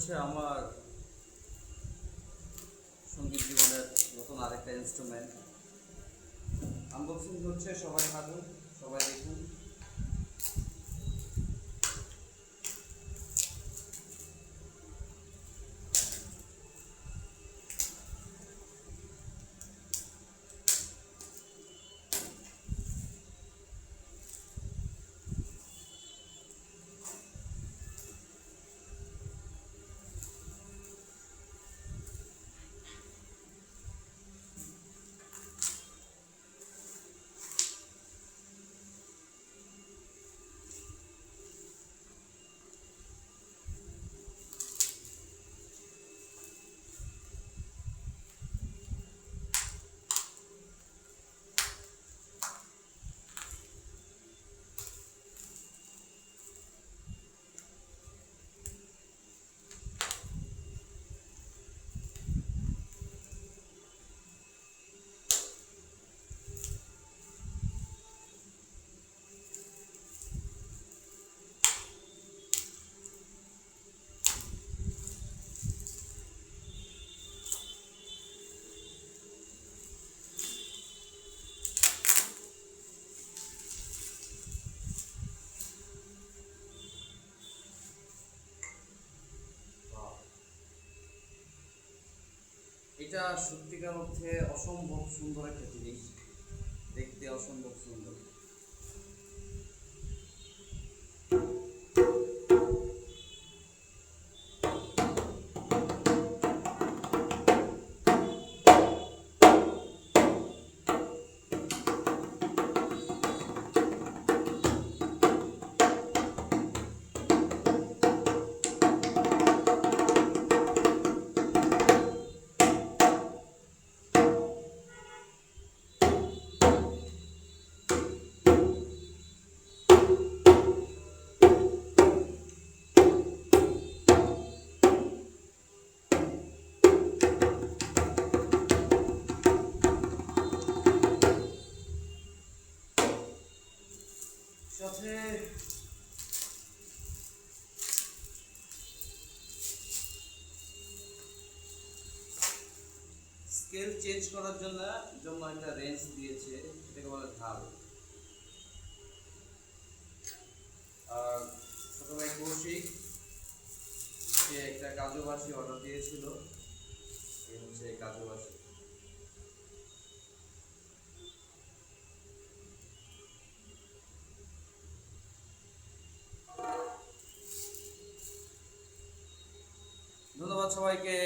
হচ্ছে আমার সঙ্গীত জীবনের নতুন আরেকটা ইনস্ট্রুমেন্ট। আনবক্সিং হচ্ছে, সবাই থাকুন, সবাই দেখুন। এটা সত্যিকার অর্থে অসম্ভব সুন্দর একটা জিনিস, দেখতে অসম্ভব সুন্দর। সাথে স্কেল চেঞ্জ করার জন্য একটা রেঞ্জ দিয়েছে, এটাকে বলে ঢাল। আর ছোট ভাই কৌশিক, সে একটা কাজু বাঁশি অর্ডার দিয়েছিল, এই হচ্ছে কাজু বাঁশি। ধন্যবাদ সবাইকে।